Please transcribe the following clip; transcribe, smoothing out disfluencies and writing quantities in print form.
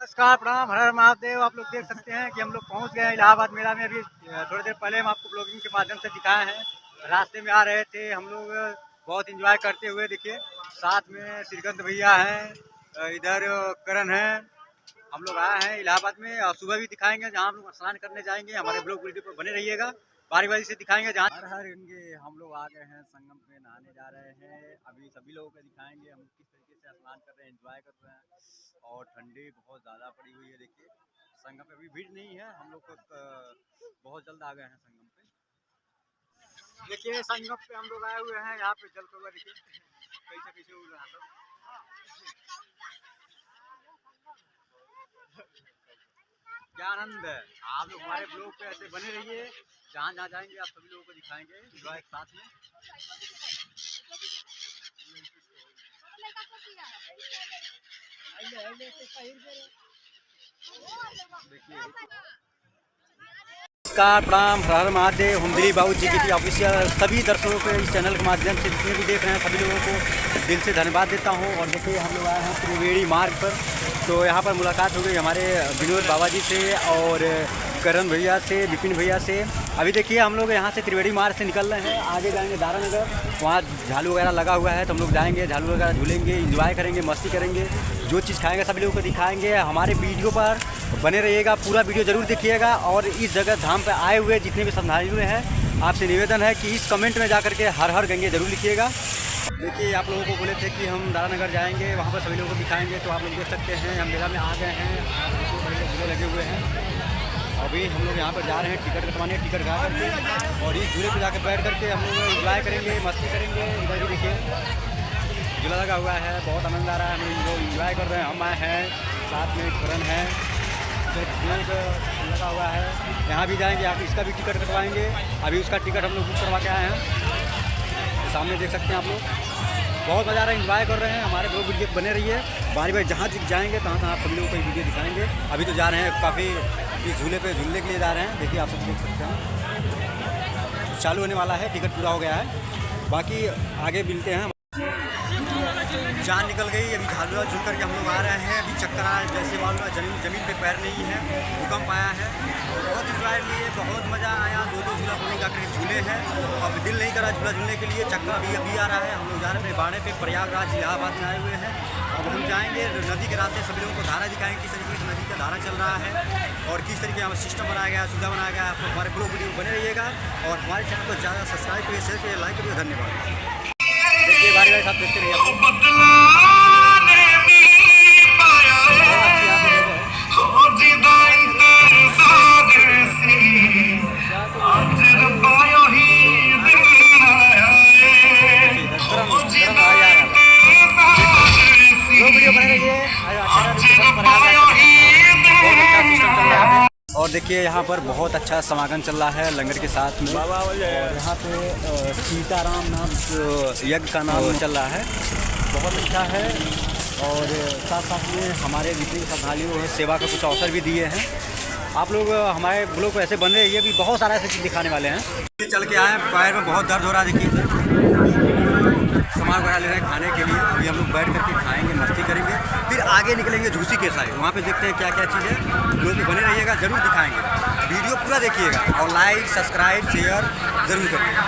नमस्कार, प्रणाम, हर हर महादेव। आप लोग देख सकते हैं कि हम लोग पहुंच गए हैं इलाहाबाद मेला में। अभी थोड़ी देर पहले हम आपको ब्लॉगिंग के माध्यम से दिखाए हैं। रास्ते में आ रहे थे हम लोग, बहुत एंजॉय करते हुए। देखिए साथ में श्रीकांत भैया हैं, इधर करण है। हम लोग आए हैं इलाहाबाद में और सुबह भी दिखाएंगे जहाँ हम लोग स्नान करने जाएंगे। हमारे ब्लॉग वीडियो पर बने रहिएगा, बारी बारी से दिखाएंगे। जहाँ हर हर इनके हम लोग आ गए हैं, संगम पे नहाने जा रहे हैं। अभी सभी लोगों को दिखाएंगे हम किस तरीके से स्नान कर रहे हैं, एंजॉय कर रहे हैं। और ठंडी बहुत ज़्यादा पड़ी हुई है। देखिए संगम पे अभी भीड़ नहीं है, हम लोग बहुत जल्द आ गए हैं संगम पे। देखिए संगम पे हम लोग आए हुए हैं, यहाँ पे जल कौआ देखिए कैसे कैसे उड़ रहा है। क्या आनंद है। आप लोग हमारे ब्लॉग पे ऐसे बने रहिए, जहाँ जहाँ जाएंगे आप सभी लोगों को दिखाएंगे एंजॉय के साथ में। देखिए नमस्कार, प्रणाम, हर हर महादेव। हम दिलीप बाबू जी की ऑफिशियल सभी दर्शकों को इस चैनल के माध्यम से जितने भी देख रहे हैं सभी लोगों को दिल से धन्यवाद देता हूं। और देखिए हम लोग आए हैं त्रिवेणी मार्ग पर, तो यहाँ पर मुलाकात हो गई हमारे विनोद बाबा जी से और करण भैया से, विपिन भैया से। अभी देखिए हम लोग यहाँ से त्रिवेणी मार्ग से निकल रहे हैं, आगे जाएंगे दारानगर। वहाँ झालू वगैरह लगा हुआ है, तो हम लोग जाएंगे, झालू वगैरह झूलेंगे, इंजॉय करेंगे, मस्ती करेंगे, जो चीज़ खाएंगे सभी लोगों को दिखाएंगे। हमारे वीडियो पर बने रहिएगा, पूरा वीडियो ज़रूर देखिएगा। और इस जगह धाम पर आए हुए जितने भी श्रद्धालु हैं, आपसे निवेदन है कि इस कमेंट में जाकर के हर हर गंगे जरूर लिखिएगा। देखिए आप लोगों को बोले थे कि हम दारानगर जाएंगे, वहाँ पर सभी लोगों को दिखाएंगे, तो आप लोग देख सकते हैं हम मेला में आ गए हैं। झूले लगे हुए हैं, अभी हम लोग यहाँ पर जा रहे हैं टिकट कटवाने, टिकट कटा करके और इस झूले पर जाकर बैठ करके हम लोग एंजॉय करेंगे, मस्ती करेंगे। इधर भी देखिए झूला लगा हुआ है, बहुत आनंद आ रहा है, हम लोग एंजॉय कर रहे हैं। हम आए हैं, साथ में करण है, लगा हुआ है। यहाँ भी जाएंगे, यहाँ इसका भी टिकट कटवाएंगे। अभी उसका टिकट हम लोग बुक करवा के आए हैं, तो सामने देख सकते हैं आप लोग। बहुत मज़ा आ रहा है, एंजॉय कर रहे हैं। हमारे ब्लॉग वीडियो बने रहिए, बारी बारी जहाँ जाएंगे तहाँ आप सभी लोगों को वीडियो दिखाएंगे। अभी तो जा रहे हैं काफ़ी इस झूले पे झूलने के लिए जा रहे हैं। देखिए आप सब देख सकते हैं, चालू होने वाला है, टिकट पूरा हो गया है, बाकी आगे मिलते हैं। जान निकल गई, अभी झालुआ झूल करके हम लोग आ रहे हैं। अभी चक्कर आया, जैसे मालूम जमीन पे पैर नहीं है, भूकंप आया है। बहुत इंजॉय लिए, बहुत मज़ा आया। दो झूला हम लोग जाकर झूले हैं। अब दिल नहीं करा झूला झूलने के लिए, चक्कर अभी आ रहा है। हम लोग जा रहे हैं बाड़े पे, प्रयागराज इलाहाबाद में आए हुए हैं। अब हम जाएंगे नदी के रास्ते, सभी लोगों को धारा दिखाएंगे किस तरीके से नदी का धारा चल रहा है और किस तरीके का सिस्टम बनाया गया है, सुविधा बनाया गया है। आप लोग हमारे ब्लॉग वीडियो बने रहिएगा और हमारे चैनल को ज़्यादा सब्सक्राइब करिए, शेयर करिए, लाइक करिए। धन्यवाद। देखिए बारी बारी साथ देखते रहिए आप लोग। और देखिए यहाँ पर बहुत अच्छा समागम चल रहा है लंगर के साथ में। और यहाँ पे सीताराम नाम यज्ञ का नाम चल रहा है, बहुत अच्छा है। और साथ साथ में हमारे जितने श्रद्धालु हैं सेवा का कुछ अवसर भी दिए हैं। आप लोग हमारे ब्लॉग को ऐसे बन रहे हैं, ये भी बहुत सारा ऐसे चीज़ दिखाने वाले हैं। चल के आए, पैर में बहुत दर्द हो रहा है। देखिए सामान बना ले रहे हैं खाने के लिए। अभी हम लोग बैठ करके खाएंगे, मस्ती करेंगे, फिर आगे निकलेंगे झूसी के साइड, वहाँ पे देखते हैं क्या क्या चीज़ है। लोग बने रहिएगा, जरूर दिखाएंगे, वीडियो पूरा देखिएगा और लाइक सब्सक्राइब शेयर जरूर करिएगा।